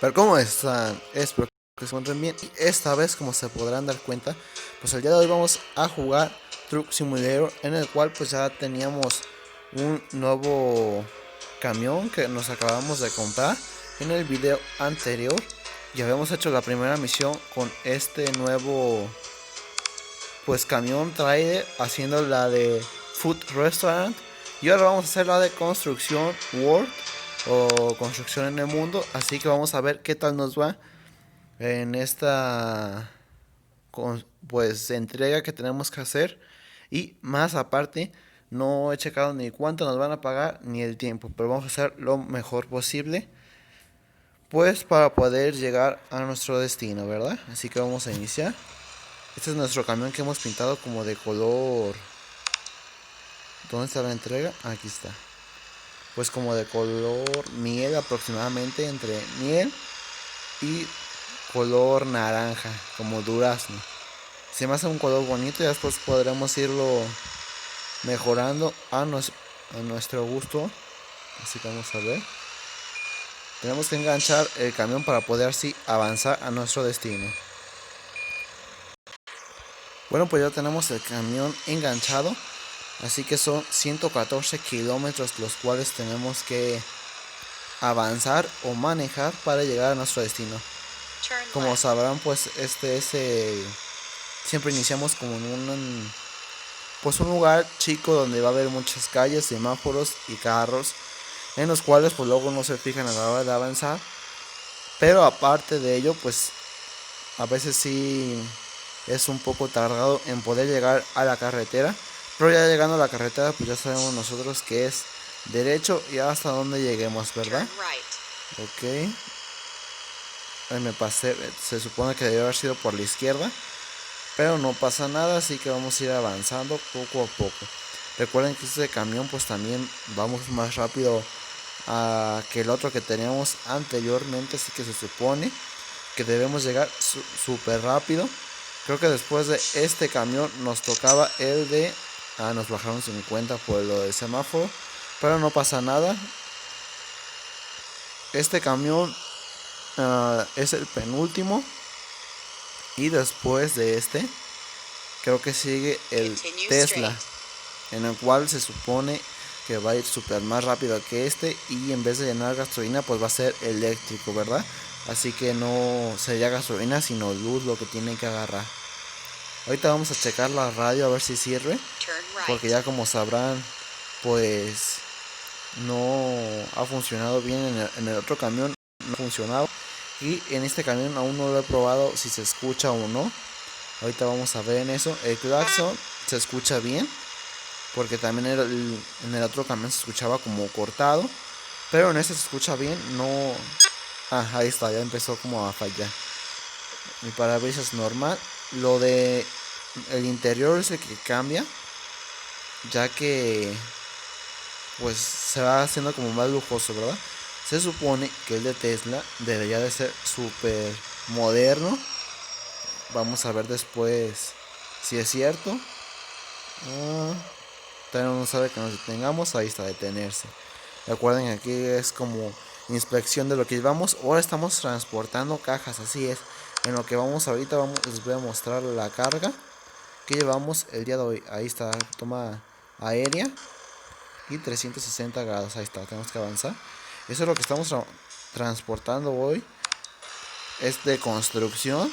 Pero ¿cómo están? Espero que se encuentren bien. Y esta vez, como se podrán dar cuenta, pues el día de hoy vamos a jugar Truck Simulator, en el cual pues ya teníamos un nuevo camión que nos acabamos de comprar. En el video anterior ya habíamos hecho la primera misión con este nuevo pues camión trailer, haciendo la de Food Restaurant, y ahora vamos a hacer la de Construcción World o Construcción en el Mundo. Así que vamos a ver qué tal nos va en esta pues entrega que tenemos que hacer. Y más aparte, no he checado ni cuánto nos van a pagar ni el tiempo, pero vamos a hacer lo mejor posible pues para poder llegar a nuestro destino, ¿verdad? Así que vamos a iniciar. Este es nuestro camión que hemos pintado como de color. ¿Dónde está la entrega? Aquí está. Pues como de color miel, aproximadamente entre miel y color naranja, como durazno. Se me hace un color bonito y después podremos irlo mejorando a nuestro gusto. Así que vamos a ver. Tenemos que enganchar el camión para poder así avanzar a nuestro destino. Bueno, pues ya tenemos el camión enganchado. Así que son 114 kilómetros los cuales tenemos que avanzar o manejar para llegar a nuestro destino. Como sabrán, pues siempre iniciamos como en un lugar chico donde va a haber muchas calles, semáforos y carros, en los cuales pues luego no se fijan a la hora de avanzar. Pero aparte de ello, pues a veces sí es un poco tardado en poder llegar a la carretera. Pero ya llegando a la carretera, pues ya sabemos nosotros que es derecho y hasta donde lleguemos, ¿verdad? Ok. Ahí me pasé, se supone que debe haber sido por la izquierda, pero no pasa nada, así que vamos a ir avanzando poco a poco. Recuerden que este camión pues también vamos más rápido que el otro que teníamos anteriormente, así que se supone que debemos llegar súper rápido. Creo que después de este camión nos tocaba el de... nos bajaron 50 por lo del semáforo, pero no pasa nada. Este camión es el penúltimo. Y después de este, creo que sigue el Tesla, en el cual se supone que va a ir súper más rápido que este. Y en vez de llenar gasolina, pues va a ser eléctrico, ¿verdad? Así que no sería gasolina, sino luz lo que tiene que agarrar. Ahorita vamos a checar la radio a ver si sirve, porque ya como sabrán, pues no ha funcionado bien en el otro camión, no ha funcionado. Y en este camión aún no lo he probado si se escucha o no. Ahorita vamos a ver en eso. El claxon se escucha bien, porque también en el otro camión se escuchaba como cortado, pero en este se escucha bien. No... ahí está, ya empezó como a fallar. Mi parabrisas normal. Lo de el interior es el que cambia, ya que pues se va haciendo como más lujoso, ¿verdad? Se supone que el de Tesla debería de ser súper moderno. Vamos a ver después si es cierto. Todavía no sabe que nos detengamos. Ahí está, detenerse. Recuerden, aquí es como inspección de lo que llevamos. Ahora estamos transportando cajas, así es. En lo que vamos ahorita, les voy a mostrar la carga que llevamos el día de hoy. Ahí está, toma aérea y 360 grados. Ahí está, tenemos que avanzar. Eso es lo que estamos transportando hoy. Es de construcción,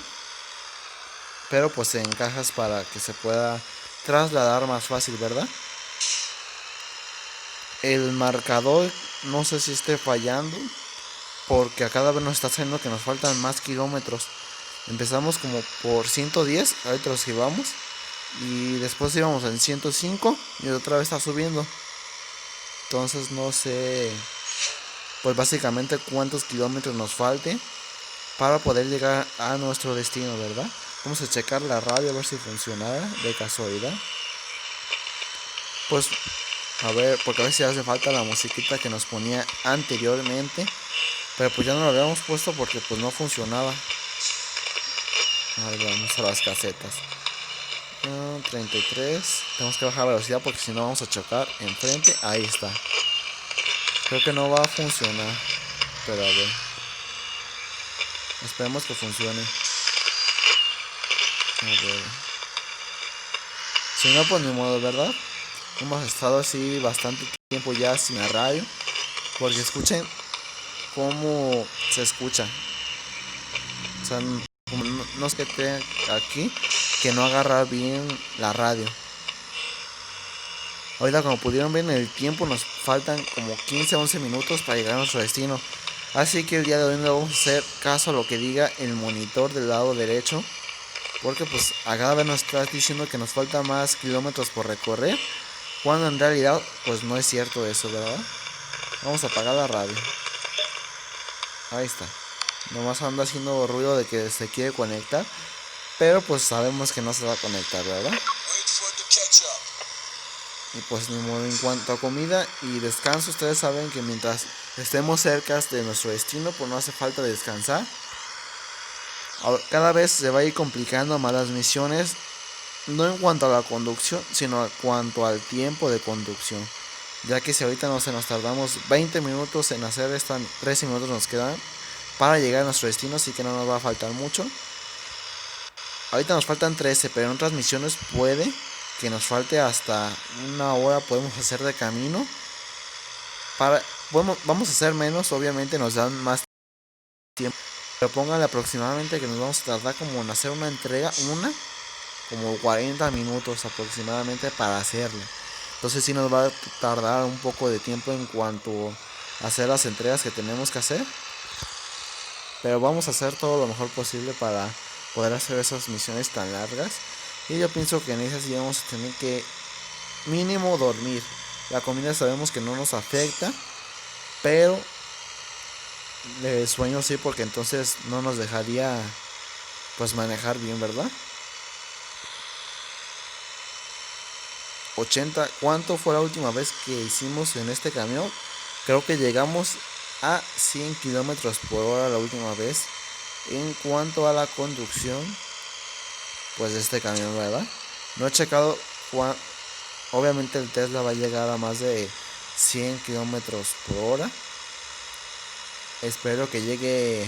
pero pues en cajas para que se pueda trasladar más fácil, ¿verdad? El marcador no sé si esté fallando, porque a cada vez nos está haciendo que nos faltan más kilómetros. Empezamos como por 110, ahorita los llevamos, y después íbamos en 105 y otra vez está subiendo. Entonces no sé, pues básicamente cuántos kilómetros nos falte para poder llegar a nuestro destino, ¿verdad? Vamos a checar la radio a ver si funcionara de casualidad. Pues a ver, porque a veces hace falta la musiquita que nos ponía anteriormente, pero pues ya no lo habíamos puesto porque pues no funcionaba. Ahí vamos a las casetas. 33. Tenemos que bajar la velocidad porque si no vamos a chocar enfrente. Ahí está. Creo que no va a funcionar, pero a ver. Esperemos que funcione. A ver. Si no, pues ni modo, ¿verdad? Hemos estado así bastante tiempo ya sin la radio. Porque escuchen cómo se escucha. O sea, no es que esté aquí que no agarra bien la radio. Ahorita, como pudieron ver en el tiempo, nos faltan como 15-11 minutos para llegar a nuestro destino. Así que el día de hoy no vamos a hacer caso a lo que diga el monitor del lado derecho. Porque pues a cada vez nos está diciendo que nos falta más kilómetros por recorrer. Cuando en realidad pues no es cierto eso, ¿verdad? Vamos a apagar la radio. Ahí está. Nomás anda haciendo ruido de que se quiere conectar. Pero pues sabemos que no se va a conectar, ¿verdad? Y pues ni modo, en cuanto a comida y descanso, ustedes saben que mientras estemos cerca de nuestro destino, pues no hace falta descansar. Cada vez se va a ir complicando más las misiones, no en cuanto a la conducción, sino en cuanto al tiempo de conducción. Ya que si ahorita nos tardamos 20 minutos en hacer esta, 13 minutos nos quedan para llegar a nuestro destino, así que no nos va a faltar mucho. Ahorita nos faltan 13, pero en otras misiones puede que nos falte hasta una hora, podemos hacer de camino. Vamos a hacer menos, obviamente nos dan más tiempo. Pero pónganle aproximadamente que nos vamos a tardar como en hacer una entrega, como 40 minutos aproximadamente para hacerla. Entonces sí nos va a tardar un poco de tiempo en cuanto a hacer las entregas que tenemos que hacer. Pero vamos a hacer todo lo mejor posible para poder hacer esas misiones tan largas. Y yo pienso que en esas sí vamos a tener que mínimo dormir. La comida sabemos que no nos afecta, pero el sueño sí, porque entonces no nos dejaría pues manejar bien, ¿verdad? 80, ¿cuánto fue la última vez que hicimos en este camión? Creo que llegamos a 100 kilómetros por hora la última vez. En cuanto a la conducción pues de este camión, ¿verdad? No he checado obviamente el Tesla va a llegar a más de 100 kilómetros por hora. Espero que llegue.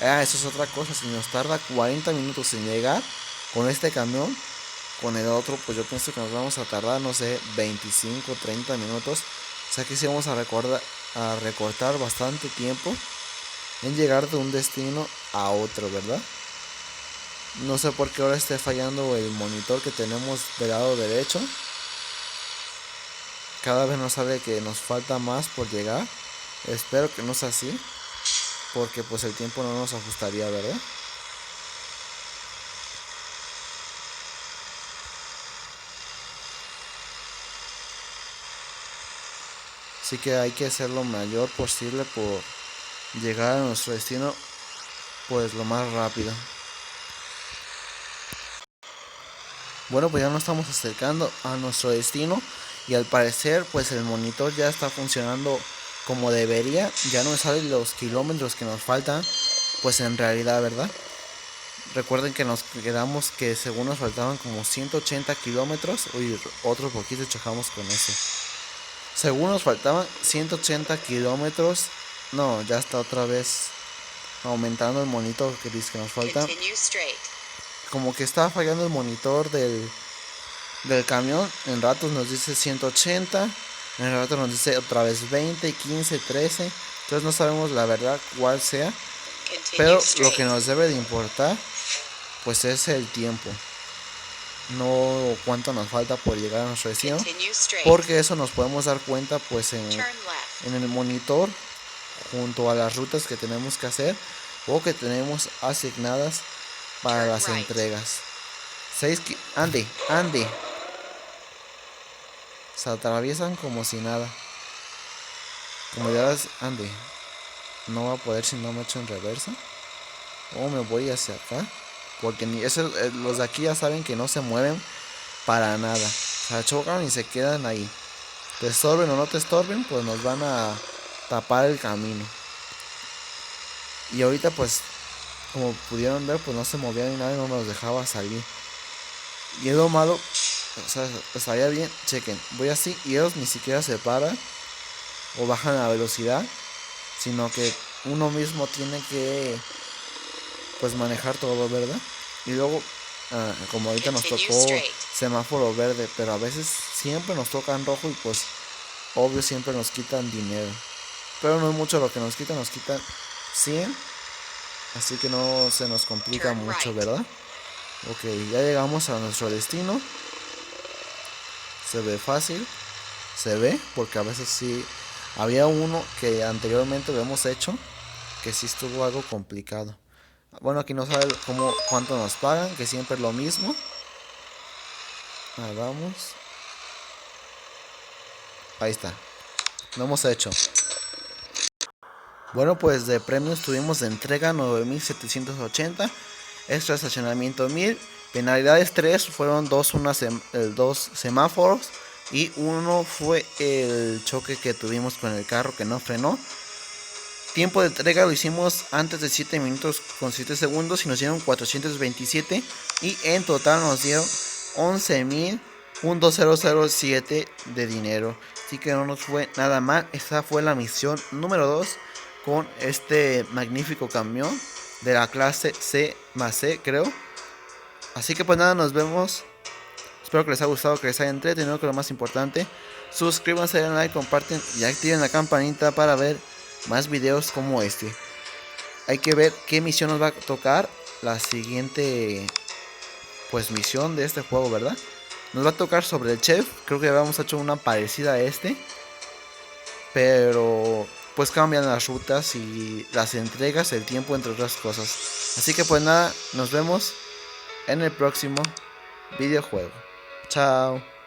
Eso es otra cosa. Si nos tarda 40 minutos en llegar con este camión, con el otro, pues yo pienso que nos vamos a tardar, no sé, 25, 30 minutos. O sea que sí vamos a recortar bastante tiempo en llegar de un destino a otro, ¿verdad? No sé por qué ahora esté fallando el monitor que tenemos del lado derecho. Cada vez nos sale que nos falta más por llegar. Espero que no sea así, porque pues el tiempo no nos ajustaría, ¿verdad? Así que hay que hacer lo mayor posible por llegar a nuestro destino pues lo más rápido. Bueno, pues ya nos estamos acercando a nuestro destino y al parecer pues el monitor ya está funcionando como debería. Ya no salen los kilómetros que nos faltan pues en realidad, ¿verdad? Recuerden que nos quedamos que según nos faltaban como 180 kilómetros. Uy, otro poquito chocamos con eso. Según nos faltaban 180 kilómetros. No, ya está otra vez aumentando el monitor que dice que nos falta. Como que está fallando el monitor del camión. En ratos nos dice 180. En ratos nos dice otra vez 20, 15, 13. Entonces no sabemos la verdad cuál sea. Pero lo que nos debe de importar pues es el tiempo, no cuánto nos falta por llegar a nuestro destino, porque eso nos podemos dar cuenta pues en el monitor junto a las rutas que tenemos que hacer o que tenemos asignadas para las entregas. Andy, se atraviesan como si nada. Como ya ves, Andy, no va a poder si no me echo en reversa. O me voy hacia acá. Porque los de aquí ya saben que no se mueven para nada. O sea, chocan y se quedan ahí. Te estorben o no te estorben, pues nos van a tapar el camino. Y ahorita pues, como pudieron ver, pues no se movía ni nada y no nos dejaba salir. Y es lo malo, o sea, estaría bien, chequen, voy así y ellos ni siquiera se paran o bajan la velocidad, sino que uno mismo tiene que pues manejar todo, ¿verdad? Y luego, como ahorita nos tocó semáforo verde, pero a veces siempre nos tocan rojo y pues obvio siempre nos quitan dinero. Pero no es mucho lo que nos quitan 100. Así que no se nos complica mucho, ¿verdad? Ok, ya llegamos a nuestro destino. Se ve fácil. Se ve, porque a veces sí. Había uno que anteriormente lo hemos hecho, que sí estuvo algo complicado. Bueno, aquí no sabe cuánto nos pagan, que siempre es lo mismo. Ahí vamos. Ahí está. Lo hemos hecho. Bueno, pues de premios tuvimos de entrega 9.780. Extra estacionamiento 1000. Penalidades 3 fueron dos semáforos. Y uno fue el choque que tuvimos con el carro que no frenó. Tiempo de entrega lo hicimos antes de 7 minutos con 7 segundos y nos dieron 427. Y en total nos dieron 11.007 de dinero. Así que no nos fue nada mal. Esta fue la misión número 2 con este magnífico camión de la clase C+C, creo. Así que pues nada, nos vemos. Espero que les haya gustado, que les haya entretenido, que lo más importante. Suscríbanse, den like, comparten y activen la campanita para ver más videos como este. Hay que ver qué misión nos va a tocar la siguiente pues misión de este juego, ¿verdad? Nos va a tocar sobre el chef. Creo que habíamos hecho una parecida a este, pero pues cambian las rutas y las entregas, el tiempo, entre otras cosas. Así que pues nada, nos vemos en el próximo videojuego. Chao.